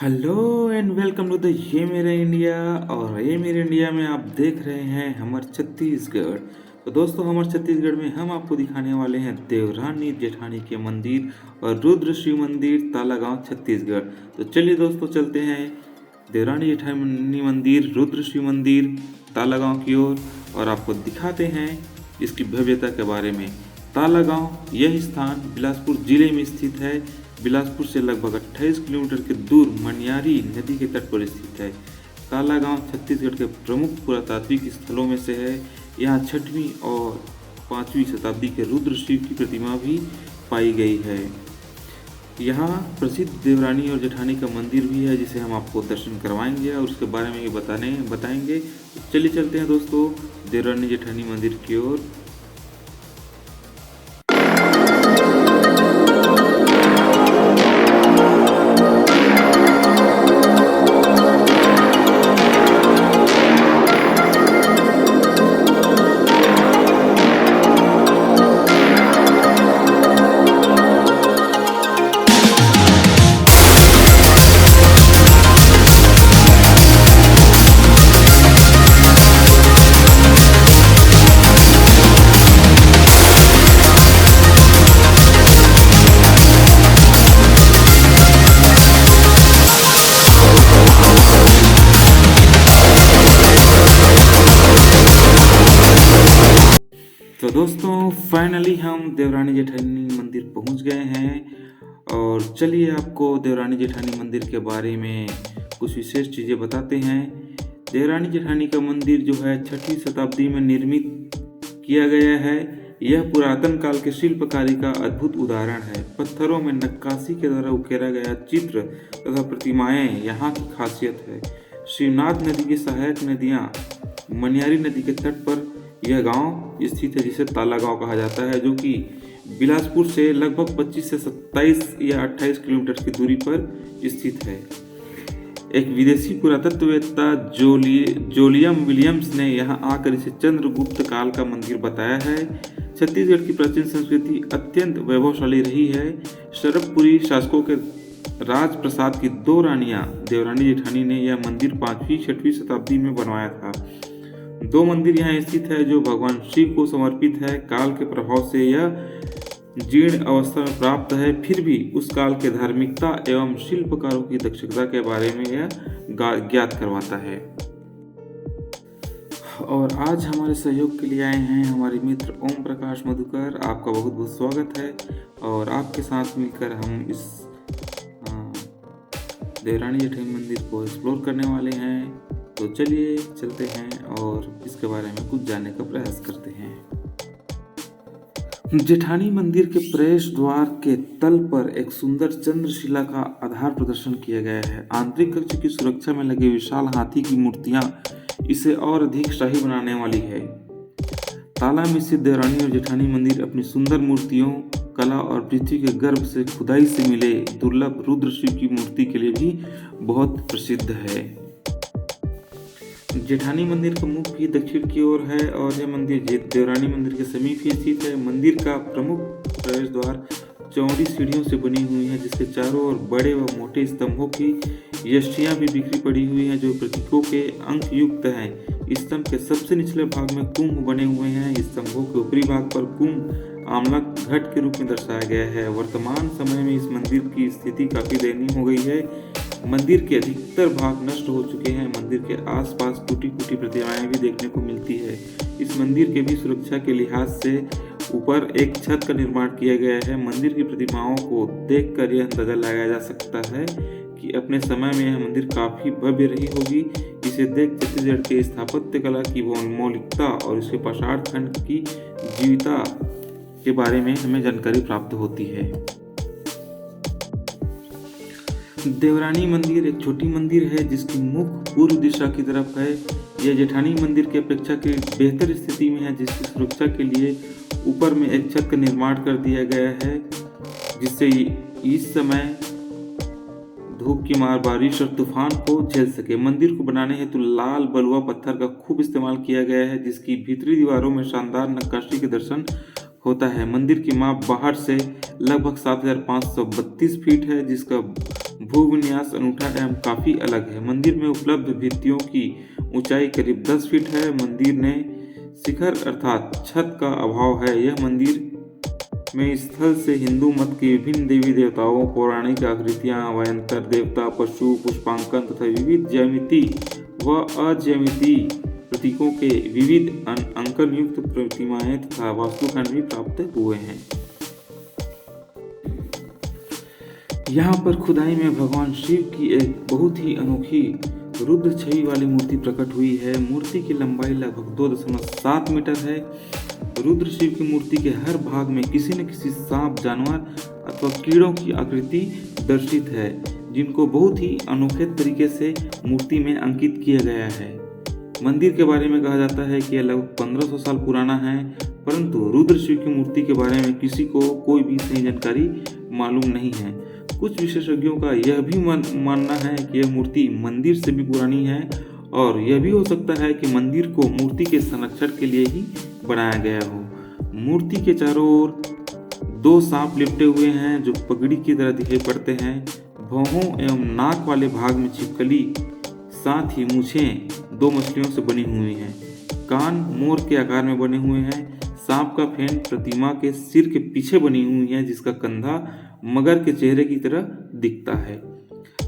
Hello and welcome to the ये मेरा India. और ये मेरे इंडिया में आप देख रहे हैं हमर छत्तीसगढ़। तो दोस्तों, हमर छत्तीसगढ़ में हम आपको दिखाने वाले हैं देवरानी जेठानी के मंदिर और रुद्र शिव मंदिर, तालागांव, छत्तीसगढ़। तो चलिए दोस्तों, चलते हैं देवरानी जेठानी मंदिर, रुद्र शिव मंदिर, तालागांव की ओर और आपको दिखाते हैं इसकी भव्यता के बारे में। तालागांव यह स्थान बिलासपुर जिले में स्थित है। बिलासपुर से लगभग 28 किलोमीटर के दूर मनियारी नदी के तट पर स्थित है। तालागांव छत्तीसगढ़ के प्रमुख पुरातात्विक स्थलों में से है। यहाँ 6वीं और 5वीं शताब्दी के रुद्र शिव की प्रतिमा भी पाई गई है। यहाँ प्रसिद्ध देवरानी और जेठानी का मंदिर भी है, जिसे हम आपको दर्शन करवाएंगे और उसके बारे में भी बताएंगे। तो चलिए चलते हैं दोस्तों देवरानी जेठानी मंदिर की ओर। तो दोस्तों, फाइनली हम देवरानी जेठानी मंदिर पहुंच गए हैं और चलिए आपको देवरानी जेठानी मंदिर के बारे में कुछ विशेष चीज़ें बताते हैं। देवरानी जेठानी का मंदिर जो है 6वीं शताब्दी में निर्मित किया गया है। यह पुरातन काल के शिल्पकारी का अद्भुत उदाहरण है। पत्थरों में नक्काशी के द्वारा उकेरा गया चित्र तथा प्रतिमाएं यहाँ की खासियत है। शिवनाथ नदी की सहायक नदियाँ मनियारी नदी के तट पर यह गांव स्थित है, जिसे तालागांव कहा जाता है, जो कि बिलासपुर से लगभग 25 से 27 या 28 किलोमीटर की दूरी पर स्थित है। एक विदेशी पुरातत्ववेत्ता जोलियम विलियम्स ने यहाँ आकर इसे चंद्रगुप्त काल का मंदिर बताया है। छत्तीसगढ़ की प्राचीन संस्कृति अत्यंत वैभवशाली रही है। शरभपुरी शासकों के राजप्रसाद की 2 रानियां देवरानी जेठानी ने यह मंदिर 5वीं-6वीं शताब्दी में बनवाया था। 2 मंदिर यहाँ स्थित है जो भगवान शिव को समर्पित है। काल के प्रभाव से यह जीर्ण अवस्था में प्राप्त है, फिर भी उस काल के धार्मिकता एवं शिल्पकारों की दक्षता के बारे में यह ज्ञात करवाता है। और आज हमारे सहयोग के लिए आए हैं हमारे मित्र ओम प्रकाश मधुकर। आपका बहुत बहुत स्वागत है और आपके साथ मिलकर हम इस देवरानी जेठानी मंदिर को एक्सप्लोर करने वाले हैं। तो चलिए चलते हैं और इसके बारे में कुछ जानने का प्रयास करते हैं। जेठानी मंदिर के प्रवेश द्वार के तल पर एक सुंदर चंद्रशिला का आधार प्रदर्शन किया गया है। आंतरिक कक्ष की सुरक्षा में लगे विशाल हाथी की मूर्तियां इसे और अधिक शाही बनाने वाली है। ताला में स्थित देवरानी और जेठानी मंदिर अपनी सुंदर मूर्तियों, कला और पृथ्वी के गर्भ से खुदाई से मिले दुर्लभ रुद्र शिव की मूर्ति के लिए भी बहुत प्रसिद्ध है। जेठानी मंदिर का मुख भी दक्षिण की ओर है और यह मंदिर देवरानी मंदिर के समीप ही स्थित है। मंदिर का प्रमुख प्रवेश द्वार चौड़ी सीढ़ियों से बनी हुई है, जिसके चारों ओर बड़े व मोटे स्तंभों की यष्टियां भी बिखरी पड़ी हुई हैं, जो प्रतीकों के अंक युक्त हैं। स्तंभ के सबसे निचले भाग में कुंभ बने हुए हैं। स्तंभों के ऊपरी भाग पर कुंभ आमलक घट के रूप में दर्शाया गया है। वर्तमान समय में इस मंदिर की स्थिति काफी दयनीय हो गई है। मंदिर के अधिकतर भाग नष्ट हो चुके हैं। मंदिर के आसपास टूटी फूटी प्रतिमाएं भी देखने को मिलती है। इस मंदिर के भी सुरक्षा के लिहाज से ऊपर एक छत का निर्माण किया गया है। मंदिर की प्रतिमाओं को देखकर यह अंदाजा लगाया जा सकता है कि अपने समय में यह मंदिर काफी भव्य रही होगी। इसे देख छत्तीसगढ़ के स्थापत्य कला की मौलिकता और इसके पाषाण खंड की जीविता के बारे में हमें जानकारी प्राप्त होती है। देवरानी मंदिर एक छोटी मंदिर है जिसकी मुख पूर्व दिशा की तरफ है। यह जेठानी मंदिर की अपेक्षा के बेहतर स्थिति में है, जिसकी सुरक्षा के लिए ऊपर में एक छत का निर्माण कर दिया गया है, जिससे इस समय धूप की मार, बारिश और तूफान को झेल सके। मंदिर को बनाने हेतु लाल बलुआ पत्थर का खूब इस्तेमाल किया गया है, जिसकी भीतरी दीवारों में शानदार नक्काशी के दर्शन होता है। मंदिर की माप बाहर से लगभग 7532 फीट है, जिसका भूविन्यास अनूठा एवं काफी अलग है। मंदिर में उपलब्ध भित्तियों की ऊंचाई करीब 10 फीट है। मंदिर ने शिखर अर्थात छत का अभाव है। यह मंदिर में स्थल से हिंदू मत के विभिन्न देवी देवताओं, पौराणिक आकृतियां, वयंतर देवता, पशु, पुष्पांकन तथा विविध ज्यामिति व अज्यामिति प्रतीकों के विविध अंकन युक्त प्रतिमाएं तथा वास्तुखंड भी प्राप्त हुए हैं। यहाँ पर खुदाई में भगवान शिव की एक बहुत ही अनोखी रुद्र छवि वाली मूर्ति प्रकट हुई है। मूर्ति की लंबाई लगभग 2.7 मीटर है। रुद्र शिव की मूर्ति के हर भाग में किसी न किसी सांप, जानवर अथवा कीड़ों की आकृति दर्शित है, जिनको बहुत ही अनोखे तरीके से मूर्ति में अंकित किया गया है। मंदिर के बारे में कहा जाता है कि यह लगभग 1500 साल पुराना है, परंतु रुद्र शिव की मूर्ति के बारे में किसी को कोई भी सही जानकारी मालूम नहीं है। कुछ विशेषज्ञों का यह भी मानना है कि यह मूर्ति मंदिर से भी पुरानी है और यह भी हो सकता है कि मंदिर को मूर्ति के संरक्षण के लिए ही बनाया गया हो। मूर्ति के चारों ओर 2 सांप लिपटे हुए हैं जो पगड़ी की तरह दिखाई पड़ते हैं। भौहों एवं नाक वाले भाग में छिपकली, साथ ही मूछें 2 मछलियों से बनी हुई हैं। कान मोर के आकार में बने हुए हैं। सांप का फेन प्रतिमा के सिर के पीछे बनी हुई है, जिसका कंधा मगर के चेहरे की तरह दिखता है।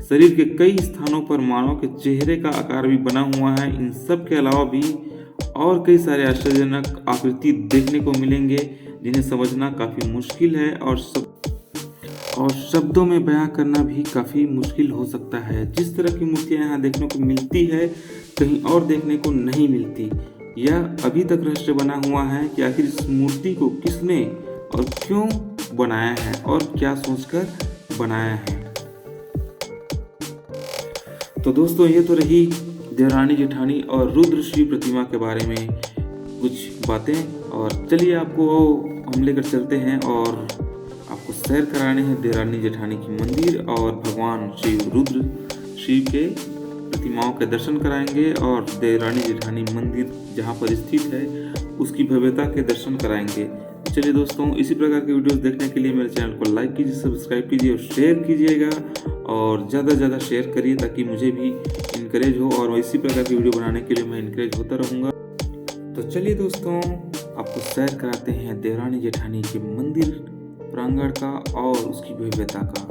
शरीर के कई स्थानों पर मानव के चेहरे का आकार भी बना हुआ है। इन सब के अलावा भी और कई सारे आश्चर्यजनक आकृति देखने को मिलेंगे, जिन्हें समझना काफी मुश्किल है और शब्दों में बयां करना भी काफी मुश्किल हो सकता है। जिस तरह की मूर्तियां यहाँ देखने को मिलती है, कहीं और देखने को नहीं मिलती। यह अभी तक रहस्य बना हुआ है कि आखिर इस मूर्ति को किसने और क्यों बनाया है और क्या सोचकर बनाया है। तो दोस्तों, ये तो रही देवरानी जेठानी और रुद्र शिव प्रतिमा के बारे में कुछ बातें, और चलिए आपको हम लेकर चलते हैं और आपको सैर कराने हैं देवरानी जेठानी की मंदिर और भगवान शिव रुद्र शिव के प्रतिमाओं के दर्शन कराएंगे और देवरानी जेठानी मंदिर जहाँ पर स्थित है उसकी भव्यता के दर्शन कराएंगे। चलिए दोस्तों, इसी प्रकार के वीडियोस देखने के लिए मेरे चैनल को लाइक कीजिए, सब्सक्राइब कीजिए और शेयर कीजिएगा, और ज़्यादा से ज़्यादा शेयर करिए ताकि मुझे भी इनकरेज हो और इसी प्रकार की वीडियो बनाने के लिए मैं इनकरेज होता रहूँगा। तो चलिए दोस्तों, आपको सैर कराते हैं देवरानी जेठानी के मंदिर प्रांगण का और उसकी भव्यता का।